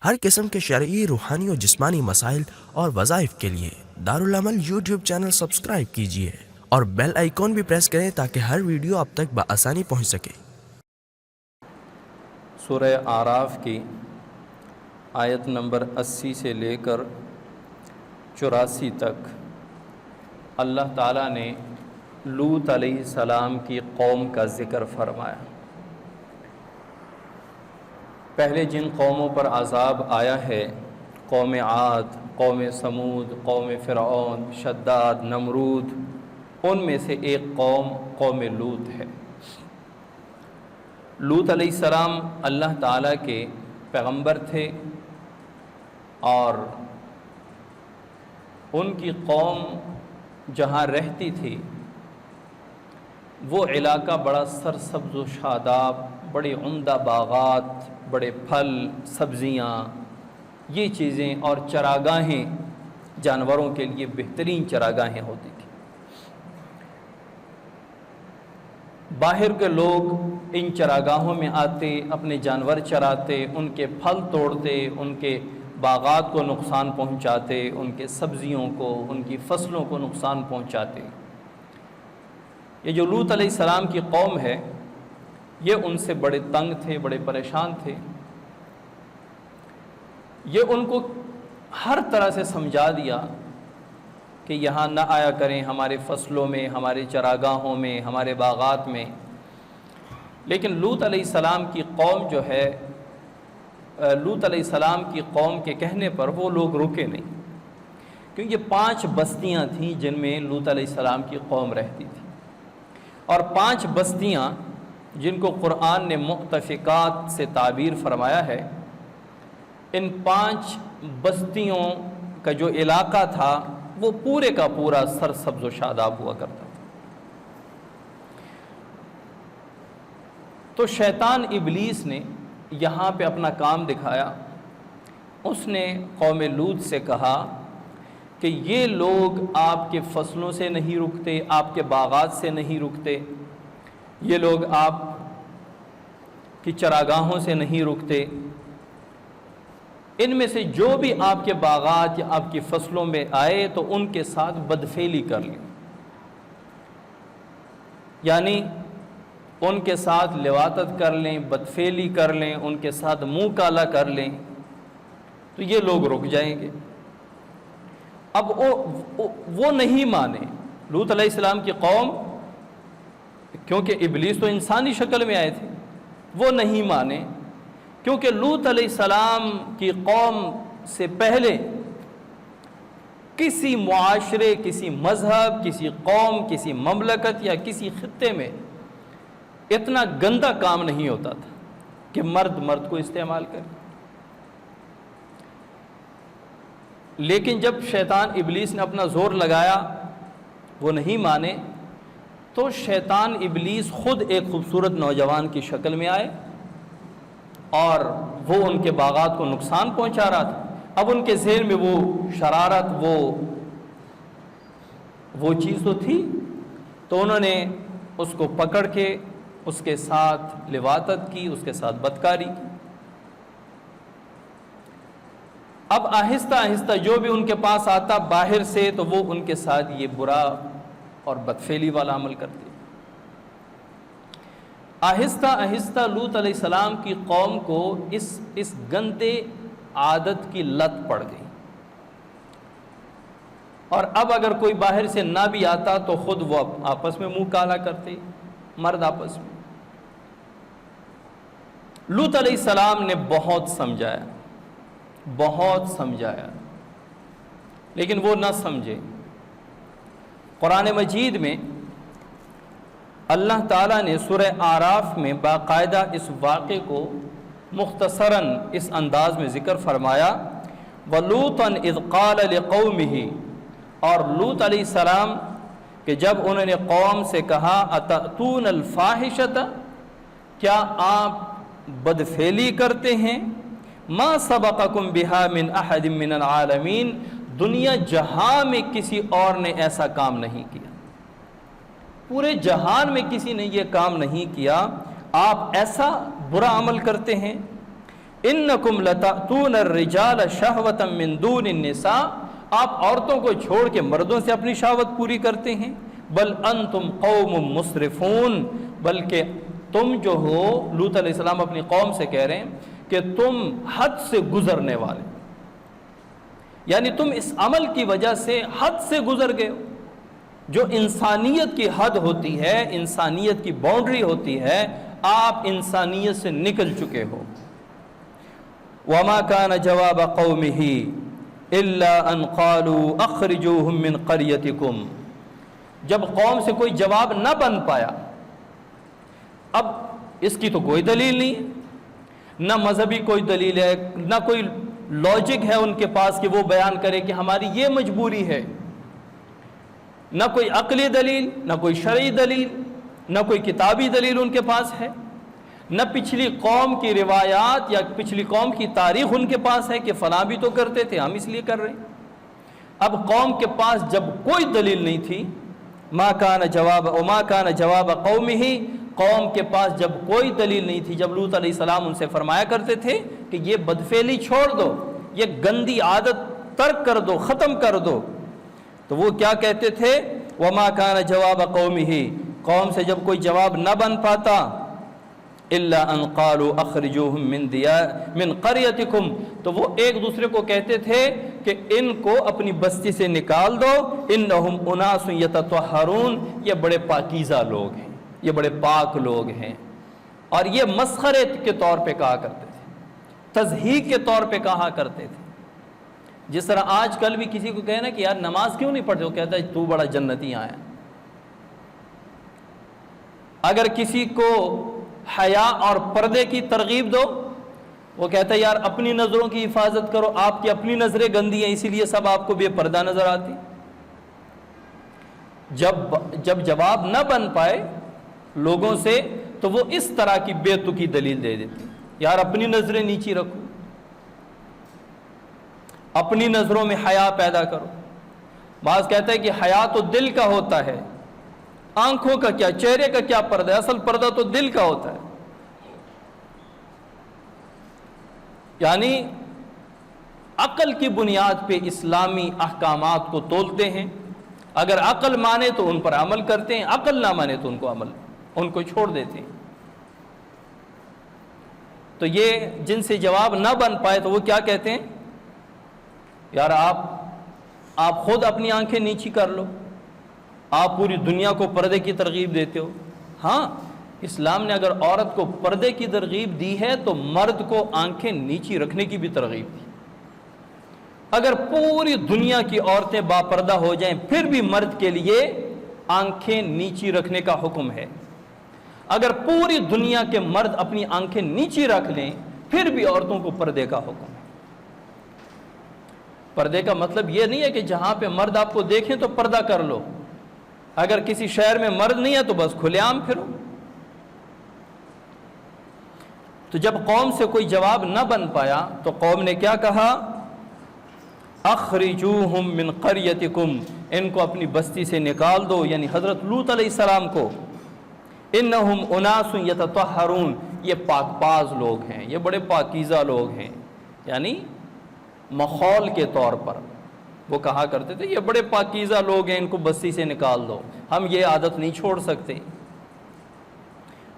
ہر قسم کے شرعی، روحانی اور جسمانی مسائل اور وظائف کے لیے دارالعمل یوٹیوب چینل سبسکرائب کیجیے اور بیل آئیکن بھی پریس کریں تاکہ ہر ویڈیو آپ تک بآسانی پہنچ سکے۔ سورہ اعراف کی آیت نمبر 80 سے لے کر 84 تک اللہ تعالیٰ نے لوط علیہ السلام کی قوم کا ذکر فرمایا۔ پہلے جن قوموں پر عذاب آیا ہے، قوم عاد، قوم سمود، قوم فرعون، شداد، نمرود، ان میں سے ایک قوم لوط ہے۔ لوط علیہ السلام اللہ تعالیٰ کے پیغمبر تھے اور ان کی قوم جہاں رہتی تھی وہ علاقہ بڑا سرسبز و شاداب، بڑے عمدہ باغات، بڑے پھل، سبزیاں، یہ چیزیں اور چراگاہیں، جانوروں کے لیے بہترین چراگاہیں ہوتی تھیں۔ باہر کے لوگ ان چراگاہوں میں آتے، اپنے جانور چراتے، ان کے پھل توڑتے، ان کے باغات کو نقصان پہنچاتے، ان کے سبزیوں کو، ان کی فصلوں کو نقصان پہنچاتے۔ یہ جو لوط علیہ السلام کی قوم ہے، یہ ان سے بڑے تنگ تھے، بڑے پریشان تھے۔ یہ ان کو ہر طرح سے سمجھا دیا کہ یہاں نہ آیا کریں، ہمارے فصلوں میں، ہمارے چراگاہوں میں، ہمارے باغات میں۔ لیکن لوط علیہ السلام کی قوم جو ہے، لوط علیہ السلام کی قوم کے کہنے پر وہ لوگ رکے نہیں، کیونکہ 5 بستیاں تھیں جن میں لوط علیہ السلام کی قوم رہتی تھی، اور 5 بستیاں جن کو قرآن نے مؤتفقات سے تعبیر فرمایا ہے، ان 5 بستیوں کا جو علاقہ تھا وہ پورے کا پورا سرسبز و شاداب ہوا کرتا تھا۔ تو شیطان ابلیس نے یہاں پہ اپنا کام دکھایا۔ اس نے قوم لوط سے کہا کہ یہ لوگ آپ کے فصلوں سے نہیں رکتے، آپ کے باغات سے نہیں رکتے، یہ لوگ آپ کی چراگاہوں سے نہیں رکتے، ان میں سے جو بھی آپ کے باغات یا آپ کی فصلوں میں آئے تو ان کے ساتھ بدفعلی کر لیں، یعنی ان کے ساتھ لواطت کر لیں، بدفعلی کر لیں، ان کے ساتھ منہ کالا کر لیں، تو یہ لوگ رک جائیں گے۔ اب وہ نہیں مانے، لوط علیہ السلام کی قوم، کیونکہ ابلیس تو انسانی شکل میں آئے تھے، وہ نہیں مانے، کیونکہ لوط علیہ السلام کی قوم سے پہلے کسی معاشرے، کسی مذہب، کسی قوم، کسی مملکت یا کسی خطے میں اتنا گندا کام نہیں ہوتا تھا کہ مرد کو استعمال کرے۔ لیکن جب شیطان ابلیس نے اپنا زور لگایا، وہ نہیں مانے، تو شیطان ابلیس خود ایک خوبصورت نوجوان کی شکل میں آئے اور وہ ان کے باغات کو نقصان پہنچا رہا تھا۔ اب ان کے ذہن میں وہ شرارت، وہ چیز تو تھی، تو انہوں نے اس کو پکڑ کے اس کے ساتھ لواطت کی، اس کے ساتھ بدکاری کی۔ اب آہستہ آہستہ جو بھی ان کے پاس آتا باہر سے، تو وہ ان کے ساتھ یہ برا اور بدفعلی والا عمل کرتے۔ آہستہ آہستہ لوط علیہ السلام کی قوم کو اس گندے عادت کی لت پڑ گئی، اور اب اگر کوئی باہر سے نہ بھی آتا تو خود وہ آپس میں منہ کالا کرتے، مرد آپس میں۔ لوط علیہ السلام نے بہت سمجھایا، لیکن وہ نہ سمجھے۔ قرآن مجید میں اللہ تعالیٰ نے سورہ اعراف میں باقاعدہ اس واقعے کو مختصراً اس انداز میں ذکر فرمایا، وَلُوطًا اِذْ قَالَ لِقَوْمِهِ، اور لوط علیہ السلام کہ جب انہوں نے قوم سے کہا اَتَأْتُونَ الْفَاحِشَةَ، کیا آپ بدفعلی کرتے ہیں، مَا سَبَقَكُمْ بِهَا مِنْ أَحَدٍ مِّنَ الْعَالَمِينَ، دنیا جہاں میں کسی اور نے ایسا کام نہیں کیا، پورے جہان میں کسی نے یہ کام نہیں کیا، آپ ایسا برا عمل کرتے ہیں۔ انکم لتأتون الرجال شہوۃ من دون النساء، آپ عورتوں کو چھوڑ کے مردوں سے اپنی شہوت پوری کرتے ہیں، بل انتم قوم مسرفون، بلکہ تم جو ہو، لوط علیہ السلام اپنی قوم سے کہہ رہے ہیں کہ تم حد سے گزرنے والے، یعنی تم اس عمل کی وجہ سے حد سے گزر گئے ہو۔ جو انسانیت کی حد ہوتی ہے، انسانیت کی باؤنڈری ہوتی ہے، آپ انسانیت سے نکل چکے ہو۔ وما كان جواب قومه الا ان قالوا اخرجوهم من قريتكم، جب قوم سے کوئی جواب نہ بن پایا، اب اس کی تو کوئی دلیل نہیں ہے، نہ مذہبی کوئی دلیل ہے، نہ کوئی لاجک ہے ان کے پاس کہ وہ بیان کرے کہ ہماری یہ مجبوری ہے، نہ کوئی عقلی دلیل، نہ کوئی شرعی دلیل، نہ کوئی کتابی دلیل ان کے پاس ہے، نہ پچھلی قوم کی روایات یا پچھلی قوم کی تاریخ ان کے پاس ہے کہ فلاں بھی تو کرتے تھے، ہم اس لیے کر رہے ہیں۔ اب قوم کے پاس جب کوئی دلیل نہیں تھی، ما کان جواب قومہ، قوم کے پاس جب کوئی دلیل نہیں تھی، جب لوط علیہ السلام ان سے فرمایا کرتے تھے کہ یہ بدفعلی چھوڑ دو، یہ گندی عادت ترک کر دو، ختم کر دو، تو وہ کیا کہتے تھے؟ وما کان جواب قومہ، قوم سے جب کوئی جواب نہ بن پاتا، الا ان قالوا اخرجوهم من قريتكم، تو وہ ایک دوسرے کو کہتے تھے کہ ان کو اپنی بستی سے نکال دو، انہم اناس یتطہرون، یہ بڑے پاکیزہ لوگ ہیں، یہ بڑے پاک لوگ ہیں۔ اور یہ مسخرے کے طور پہ کہا کرتے تھے، تضحیک کے طور پہ کہا کرتے تھے۔ جس طرح آج کل بھی کسی کو کہنا کہ یار نماز کیوں نہیں پڑھتے، وہ کہتا ہے تو بڑا جنتی آیا۔ اگر کسی کو حیا اور پردے کی ترغیب دو، وہ کہتا ہے یار اپنی نظروں کی حفاظت کرو، آپ کی اپنی نظریں گندی ہیں اسی لیے سب آپ کو بے پردہ نظر آتی۔ جب جواب نہ بن پائے لوگوں سے تو وہ اس طرح کی بے تکی دلیل دے دیتے، یار اپنی نظریں نیچی رکھو، اپنی نظروں میں حیا پیدا کرو۔ بعض کہتا ہے کہ حیا تو دل کا ہوتا ہے، آنکھوں کا کیا، چہرے کا کیا پردہ ہے، اصل پردہ تو دل کا ہوتا ہے۔ یعنی عقل کی بنیاد پہ اسلامی احکامات کو تولتے ہیں، اگر عقل مانے تو ان پر عمل کرتے ہیں، عقل نہ مانے تو ان کو چھوڑ دیتے ہیں۔ تو یہ جن سے جواب نہ بن پائے تو وہ کیا کہتے ہیں؟ یار آپ خود اپنی آنکھیں نیچی کر لو، آپ پوری دنیا کو پردے کی ترغیب دیتے ہو۔ ہاں، اسلام نے اگر عورت کو پردے کی ترغیب دی ہے تو مرد کو آنکھیں نیچی رکھنے کی بھی ترغیب دی۔ اگر پوری دنیا کی عورتیں باپردہ ہو جائیں پھر بھی مرد کے لیے آنکھیں نیچی رکھنے کا حکم ہے۔ اگر پوری دنیا کے مرد اپنی آنکھیں نیچی رکھ لیں پھر بھی عورتوں کو پردے کا حکم ہے۔ پردے کا مطلب یہ نہیں ہے کہ جہاں پہ مرد آپ کو دیکھیں تو پردہ کر لو، اگر کسی شہر میں مرد نہیں ہے تو بس کھلے عام پھرو۔ تو جب قوم سے کوئی جواب نہ بن پایا تو قوم نے کیا کہا؟ اخرجوہم من قریتکم، ان کو اپنی بستی سے نکال دو، یعنی حضرت لوط علیہ السلام کو۔ انہم اناس یتطہرون، یہ پاک باز لوگ ہیں، یہ بڑے پاکیزہ لوگ ہیں، یعنی مخول کے طور پر وہ کہا کرتے تھے یہ بڑے پاکیزہ لوگ ہیں، ان کو بستی سے نکال دو، ہم یہ عادت نہیں چھوڑ سکتے۔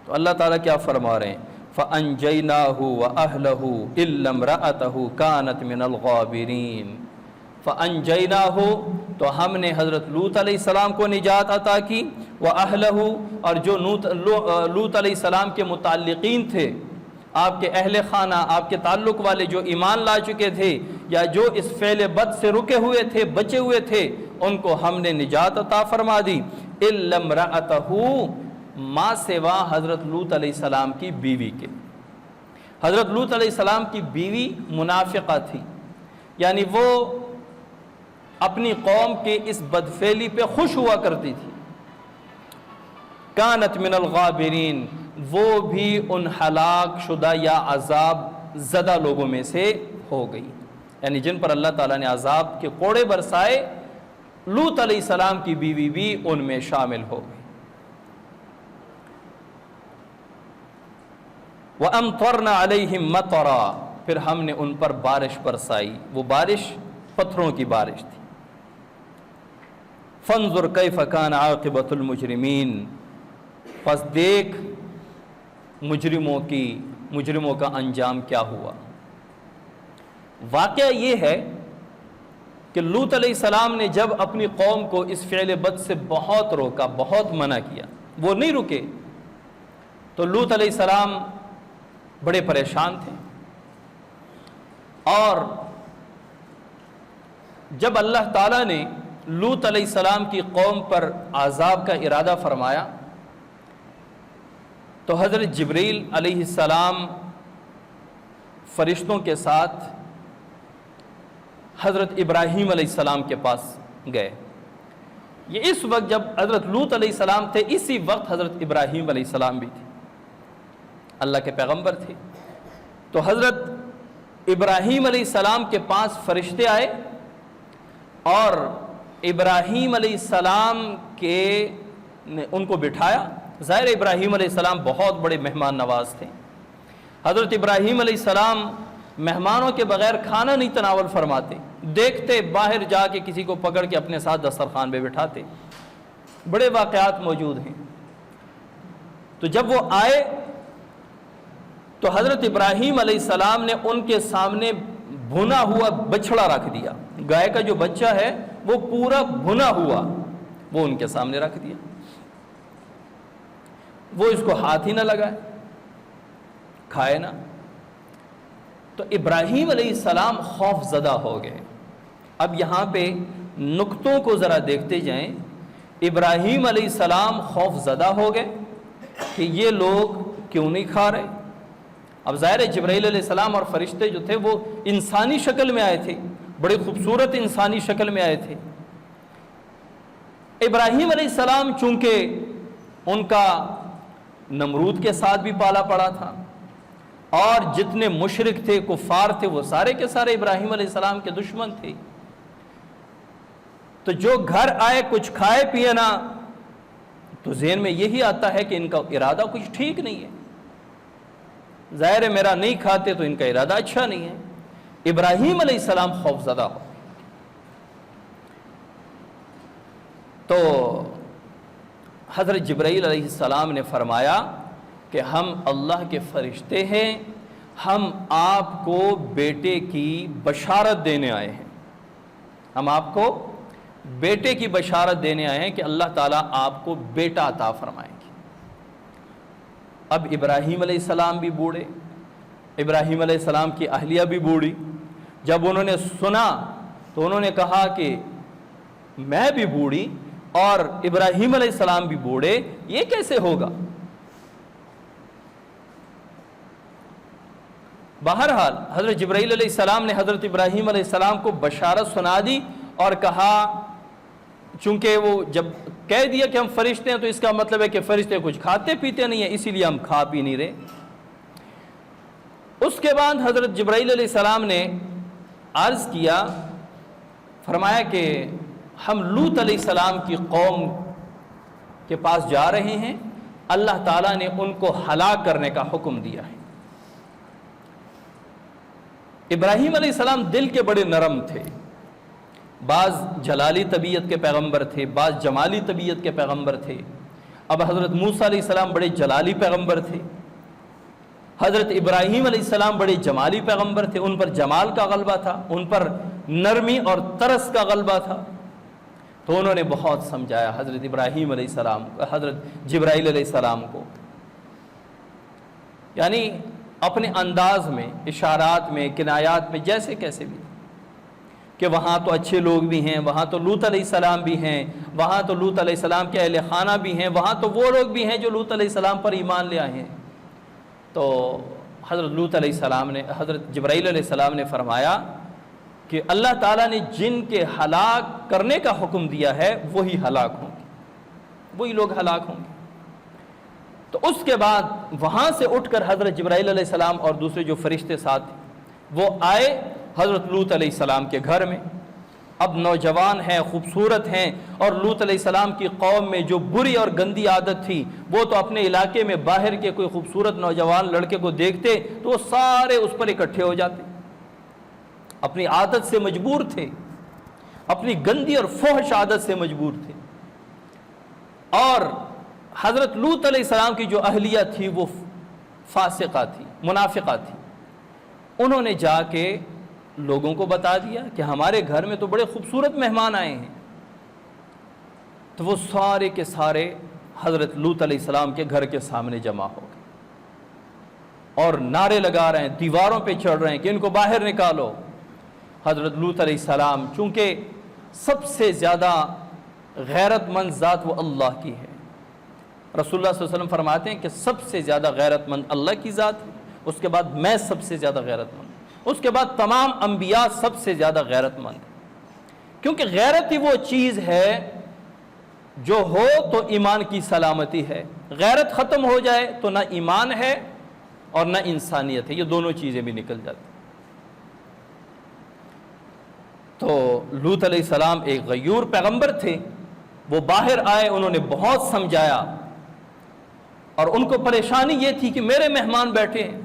تو اللہ تعالیٰ کیا فرما رہے ہیں؟ فَأَنْجَيْنَاهُ وَأَهْلَهُ إِلَّا امْرَأَتَهُ كَانَتْ مِنَ الْغَابِرِينَ۔ فَأَنْجَيْنَاهُ، تو ہم نے حضرت لوط علیہ السلام کو نجات عطا کی، وَأَهْلَهُ، اور جو لوط علیہ السلام کے متعلقین تھے، آپ کے اہل خانہ، آپ کے تعلق والے جو ایمان لا چکے تھے یا جو اس فعل بد سے رکے ہوئے تھے، بچے ہوئے تھے، ان کو ہم نے نجات عطا فرما دی۔ إِلَّا امْرَأَتَهُ، ما سوا حضرت لوط علیہ السلام کی بیوی کے۔ حضرت لوط علیہ السلام کی بیوی منافقہ تھی، یعنی وہ اپنی قوم کے اس بدفعلی پہ خوش ہوا کرتی تھی۔ کانت من الغابرین، وہ بھی ان ہلاک شدہ یا عذاب زدہ لوگوں میں سے ہو گئی، یعنی جن پر اللہ تعالیٰ نے عذاب کے کوڑے برسائے، لوط علیہ السلام کی بیوی بھی ان میں شامل ہو گئی۔ وَأَمْطَرْنَا عَلَيْهِمْ مَطَرًا، پھر ہم نے ان پر بارش برسائی، وہ بارش پتھروں کی بارش تھی۔ فانظر کیف کان عاقبۃ المجرمین، پس دیکھ مجرموں کا انجام کیا ہوا۔ واقعہ یہ ہے کہ لوط علیہ السلام نے جب اپنی قوم کو اس فعل بد سے بہت روکا، بہت منع کیا، وہ نہیں رکے، تو لوط علیہ السلام بڑے پریشان تھے۔ اور جب اللہ تعالیٰ نے لوط علیہ السلام کی قوم پر عذاب کا ارادہ فرمایا تو حضرت جبریل علیہ السلام فرشتوں کے ساتھ حضرت ابراہیم علیہ السلام کے پاس گئے۔ یہ اس وقت جب حضرت لوط علیہ السلام تھے، اسی وقت حضرت ابراہیم علیہ السلام بھی تھے، اللہ کے پیغمبر تھے۔ تو حضرت ابراہیم علیہ السلام کے پاس فرشتے آئے اور ابراہیم علیہ السلام نے ان کو بٹھایا۔ ظاہر ابراہیم علیہ السلام بہت بڑے مہمان نواز تھے۔ حضرت ابراہیم علیہ السلام مہمانوں کے بغیر کھانا نہیں تناول فرماتے، دیکھتے باہر جا کے کسی کو پکڑ کے اپنے ساتھ دسترخوان پہ بٹھاتے۔ بڑے واقعات موجود ہیں۔ تو جب وہ آئے تو حضرت ابراہیم علیہ السلام نے ان کے سامنے بھنا ہوا بچڑا رکھ دیا، گائے کا جو بچہ ہے وہ پورا بھنا ہوا، وہ ان کے سامنے رکھ دیا۔ وہ اس کو ہاتھ ہی نہ لگائے، کھائے نہ۔ تو ابراہیم علیہ السلام خوف زدہ ہو گئے۔ اب یہاں پہ نقطوں کو ذرا دیکھتے جائیں۔ ابراہیم علیہ السلام خوف زدہ ہو گئے کہ یہ لوگ کیوں نہیں کھا رہے۔ اب ظاہر ہے جبرائیل علیہ السلام اور فرشتے جو تھے وہ انسانی شکل میں آئے تھے، بڑی خوبصورت انسانی شکل میں آئے تھے۔ ابراہیم علیہ السلام چونکہ ان کا نمرود کے ساتھ بھی پالا پڑا تھا، اور جتنے مشرک تھے، کفار تھے، وہ سارے کے سارے ابراہیم علیہ السلام کے دشمن تھے۔ تو جو گھر آئے کچھ کھائے پیے نہ، تو ذہن میں یہی آتا ہے کہ ان کا ارادہ کچھ ٹھیک نہیں ہے۔ ظاہر ہے میرا نہیں کھاتے تو ان کا ارادہ اچھا نہیں ہے۔ ابراہیم علیہ السلام خوف زدہ ہو۔ تو حضرت جبرائیل علیہ السلام نے فرمایا کہ ہم اللہ کے فرشتے ہیں، ہم آپ کو بیٹے کی بشارت دینے آئے ہیں، ہم آپ کو بیٹے کی بشارت دینے آئے ہیں کہ اللہ تعالیٰ آپ کو بیٹا عطا فرمائیں گے۔ اب ابراہیم علیہ السلام بھی بوڑھے، ابراہیم علیہ السلام کی اہلیہ بھی بوڑھی۔ جب انہوں نے سنا تو انہوں نے کہا کہ میں بھی بوڑھی اور ابراہیم علیہ السلام بھی بوڑھے، یہ کیسے ہوگا؟ بہرحال حضرت جبرائیل علیہ السلام نے حضرت ابراہیم علیہ السلام کو بشارت سنا دی اور کہا، چونکہ وہ جب کہہ دیا کہ ہم فرشتے ہیں تو اس کا مطلب ہے کہ فرشتے کچھ کھاتے پیتے نہیں ہیں، اسی لیے ہم کھا پی نہیں رہے۔ اس کے بعد حضرت جبرائیل علیہ السلام نے عرض کیا، فرمایا کہ ہم لوط علیہ السلام کی قوم کے پاس جا رہے ہیں، اللہ تعالیٰ نے ان کو ہلاک کرنے کا حکم دیا ہے۔ ابراہیم علیہ السلام دل کے بڑے نرم تھے، بعض جلالی طبیعت کے پیغمبر تھے، بعض جمالی طبیعت کے پیغمبر تھے۔ اب حضرت موسیٰ علیہ السلام بڑے جلالی پیغمبر تھے، حضرت ابراہیم علیہ السلام بڑے جمالی پیغمبر تھے، ان پر جمال کا غلبہ تھا، ان پر نرمی اور ترس کا غلبہ تھا۔ تو انہوں نے بہت سمجھایا حضرت ابراہیم علیہ السلام، حضرت جبرائیل علیہ السلام کو، یعنی اپنے انداز میں، اشارات میں، کنایات میں، جیسے کیسے بھی، کہ وہاں تو اچھے لوگ بھی ہیں، وہاں تو لوط علیہ السلام بھی ہیں، وہاں تو لوط علیہ السلام کے اہل خانہ بھی ہیں، وہاں تو وہ لوگ بھی ہیں جو لوط علیہ السلام پر ایمان لے آئے ہیں۔ تو حضرت لوط علیہ السلام نے، حضرت جبرائیل علیہ السلام نے فرمایا کہ اللہ تعالیٰ نے جن کے ہلاک کرنے کا حکم دیا ہے وہی ہلاک ہوں گے، وہی لوگ ہلاک ہوں گے۔ تو اس کے بعد وہاں سے اٹھ کر حضرت جبرائیل علیہ السلام اور دوسرے جو فرشتے ساتھ وہ آئے حضرت لوط علیہ السلام کے گھر میں، اب نوجوان ہیں، خوبصورت ہیں، اور لوط علیہ السلام کی قوم میں جو بری اور گندی عادت تھی، وہ تو اپنے علاقے میں باہر کے کوئی خوبصورت نوجوان لڑکے کو دیکھتے تو وہ سارے اس پر اکٹھے ہو جاتے، اپنی عادت سے مجبور تھے، اپنی گندی اور فحش عادت سے مجبور تھے۔ اور حضرت لوط علیہ السلام کی جو اہلیہ تھی وہ فاسقہ تھی، منافقہ تھی۔ انہوں نے جا کے لوگوں کو بتا دیا کہ ہمارے گھر میں تو بڑے خوبصورت مہمان آئے ہیں، تو وہ سارے کے سارے حضرت لوط علیہ السلام کے گھر کے سامنے جمع ہو گئے اور نعرے لگا رہے ہیں، دیواروں پہ چڑھ رہے ہیں کہ ان کو باہر نکالو۔ حضرت لوط علیہ السلام چونکہ سب سے زیادہ غیرت مند ذات وہ اللہ کی ہے، رسول اللہ صلی اللہ علیہ وسلم فرماتے ہیں کہ سب سے زیادہ غیرت مند اللہ کی ذات ہے، اس کے بعد میں سب سے زیادہ غیرت مند، اس کے بعد تمام انبیاء سب سے زیادہ غیرت مند، کیونکہ غیرت ہی وہ چیز ہے جو ہو تو ایمان کی سلامتی ہے، غیرت ختم ہو جائے تو نہ ایمان ہے اور نہ انسانیت ہے، یہ دونوں چیزیں بھی نکل جاتی۔ تو لوط علیہ السلام ایک غیور پیغمبر تھے، وہ باہر آئے، انہوں نے بہت سمجھایا، اور ان کو پریشانی یہ تھی کہ میرے مہمان بیٹھے ہیں،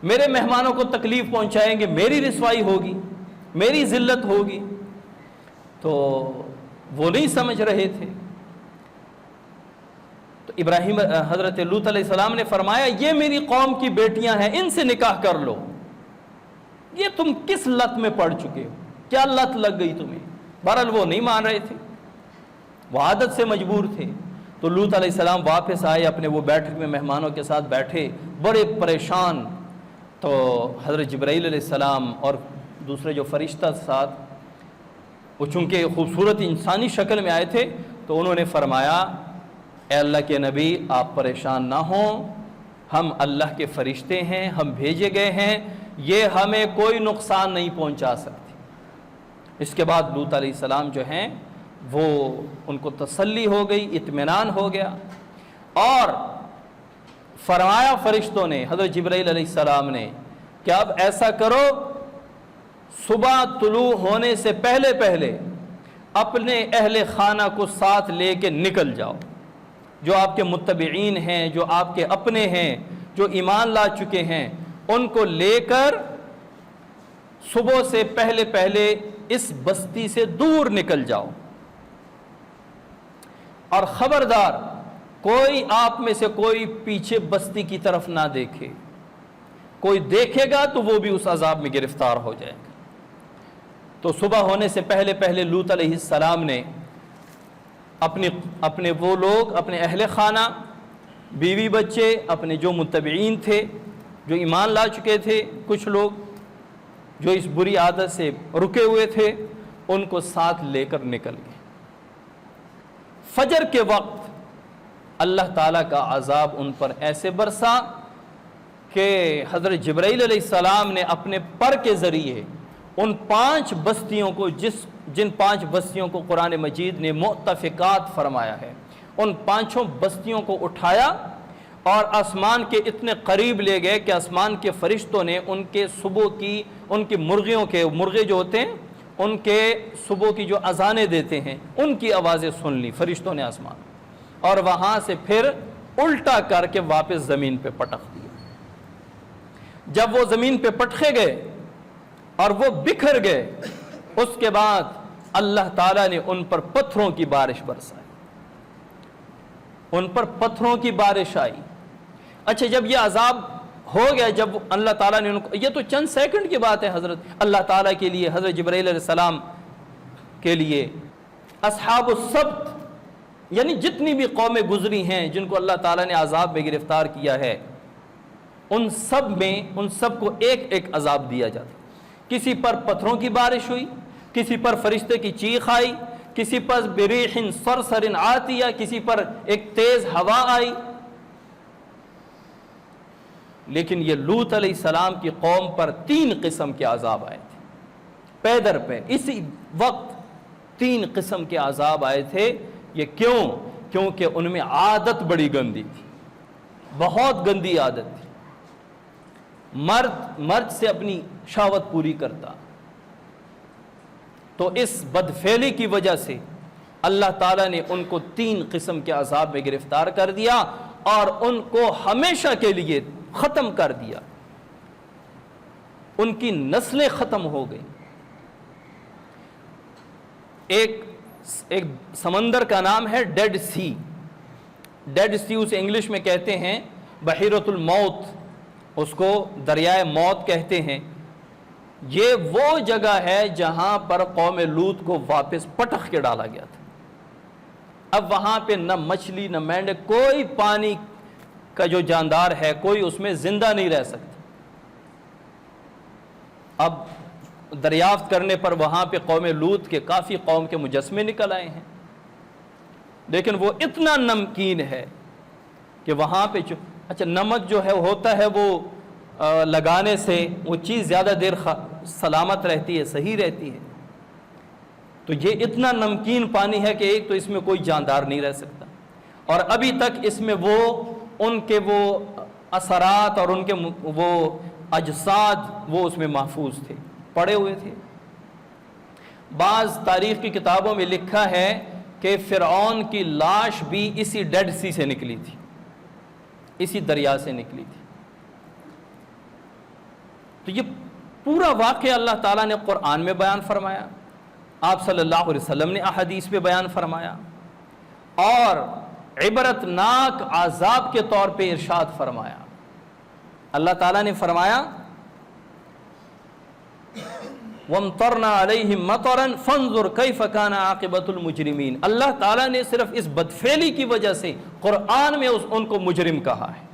میرے مہمانوں کو تکلیف پہنچائیں گے، میری رسوائی ہوگی، میری ذلت ہوگی، تو وہ نہیں سمجھ رہے تھے۔ تو حضرت لوط علیہ السلام نے فرمایا یہ میری قوم کی بیٹیاں ہیں، ان سے نکاح کر لو۔ یہ تم کس لت میں پڑ چکے ہو، کیا لت لگ گئی تمہیں؟ بہرحال وہ نہیں مان رہے تھے، وہ عادت سے مجبور تھے۔ تو لوط علیہ السلام واپس آئے، اپنے وہ بیٹھک میں مہمانوں کے ساتھ بیٹھے، بڑے پریشان۔ تو حضرت جبرائیل علیہ السلام اور دوسرے جو فرشتہ ساتھ، وہ چونکہ خوبصورت انسانی شکل میں آئے تھے، تو انہوں نے فرمایا اے اللہ کے نبی آپ پریشان نہ ہوں، ہم اللہ کے فرشتے ہیں، ہم بھیجے گئے ہیں، یہ ہمیں کوئی نقصان نہیں پہنچا سکتی۔ اس کے بعد لوط علیہ السلام جو ہیں وہ ان کو تسلی ہو گئی، اطمینان ہو گیا، اور فرمایا فرشتوں نے، حضرت جبرائیل علیہ السلام نے، کہ اب ایسا کرو صبح طلوع ہونے سے پہلے پہلے اپنے اہل خانہ کو ساتھ لے کے نکل جاؤ، جو آپ کے متبعین ہیں، جو آپ کے اپنے ہیں، جو ایمان لا چکے ہیں، ان کو لے کر صبح سے پہلے پہلے اس بستی سے دور نکل جاؤ، اور خبردار کوئی آپ میں سے کوئی پیچھے بستی کی طرف نہ دیکھے، کوئی دیکھے گا تو وہ بھی اس عذاب میں گرفتار ہو جائے گا۔ تو صبح ہونے سے پہلے پہلے لوط علیہ السلام نے اپنے وہ لوگ، اپنے اہل خانہ، بیوی بچے، اپنے جو متبعین تھے، جو ایمان لا چکے تھے، کچھ لوگ جو اس بری عادت سے رکے ہوئے تھے، ان کو ساتھ لے کر نکل گئے۔ فجر کے وقت اللہ تعالیٰ کا عذاب ان پر ایسے برسا کہ حضرت جبرائیل علیہ السلام نے اپنے پر کے ذریعے ان 5 بستیوں کو، جن 5 بستیوں کو قرآن مجید نے مؤتفقات فرمایا ہے، ان 5 بستیوں کو اٹھایا اور آسمان کے اتنے قریب لے گئے کہ آسمان کے فرشتوں نے ان کے صبح کی، ان کی مرغے جو ہوتے ہیں، ان کے صبح کی جو اذانیں دیتے ہیں، ان کی آوازیں سن لی فرشتوں نے آسمان، اور وہاں سے پھر الٹا کر کے واپس زمین پہ پٹخ دیا۔ جب وہ زمین پہ پٹخے گئے اور وہ بکھر گئے، اس کے بعد اللہ تعالیٰ نے ان پر پتھروں کی بارش برسائی، ان پر پتھروں کی بارش آئی۔ اچھا، جب یہ عذاب ہو گیا، جب اللہ تعالیٰ نے ان کو، یہ تو چند سیکنڈ کی بات ہے حضرت اللہ تعالیٰ کے لیے، حضرت جبرائیل علیہ السلام کے لیے، اصحاب السبت یعنی جتنی بھی قومیں گزری ہیں جن کو اللہ تعالیٰ نے عذاب میں گرفتار کیا ہے، ان سب کو ایک ایک عذاب دیا جاتا۔ کسی پر پتھروں کی بارش ہوئی، کسی پر فرشتے کی چیخ آئی، کسی پر بریح صرصر عاتیہ، کسی پر ایک تیز ہوا آئی۔ لیکن یہ لوط علیہ السلام کی قوم پر 3 قسم کے عذاب آئے تھے، پے در پے اسی وقت 3 قسم کے عذاب آئے تھے۔ یہ کیوں؟ کیونکہ ان میں عادت بڑی گندی تھی، بہت گندی عادت تھی۔ مرد سے اپنی شہوت پوری کرتا، تو اس بدفعلی کی وجہ سے اللہ تعالیٰ نے ان کو 3 قسم کے عذاب میں گرفتار کر دیا اور ان کو ہمیشہ کے لیے ختم کر دیا. ان کی نسلیں ختم ہو گئیں. ایک سمندر کا نام ہے ڈیڈ سی. ڈیڈ سی اسے انگلش میں کہتے ہیں بحیرۃ الموت، اس کو دریائے موت کہتے ہیں. یہ وہ جگہ ہے جہاں پر قوم لوط کو واپس پٹخ کے ڈالا گیا تھا. اب وہاں پہ نہ مچھلی نہ مینڈک، کوئی پانی کا جو جاندار ہے کوئی اس میں زندہ نہیں رہ سکتا. اب دریافت کرنے پر وہاں پہ قوم لوط کے کافی قوم کے مجسمے نکل آئے ہیں، لیکن وہ اتنا نمکین ہے کہ وہاں پہ اچھا نمک جو ہے ہوتا ہے وہ لگانے سے وہ چیز زیادہ دیر سلامت رہتی ہے، صحیح رہتی ہے. تو یہ اتنا نمکین پانی ہے کہ ایک تو اس میں کوئی جاندار نہیں رہ سکتا، اور ابھی تک اس میں وہ ان کے وہ اثرات اور ان کے وہ اجساد وہ اس میں محفوظ تھے، پڑے ہوئے تھے. بعض تاریخ کی کتابوں میں لکھا ہے کہ فرعون کی لاش بھی اسی ڈیڈ سی سے نکلی تھی، اسی دریا سے نکلی تھی. تو یہ پورا واقعہ اللہ تعالیٰ نے قرآن میں بیان فرمایا، آپ صلی اللہ علیہ وسلم نے احادیث میں بیان فرمایا، اور عبرتناک عذاب کے طور پہ ارشاد فرمایا. اللہ تعالیٰ نے فرمایا وَامْطَرْنَا عَلَيْهِمْ مَطَرًا فَانظُرْ كَيْفَ كَانَ عَاقِبَةُ الْمُجْرِمِينَ. اللہ تعالیٰ نے صرف اس بدفعلی کی وجہ سے قرآن میں ان کو مجرم کہا ہے.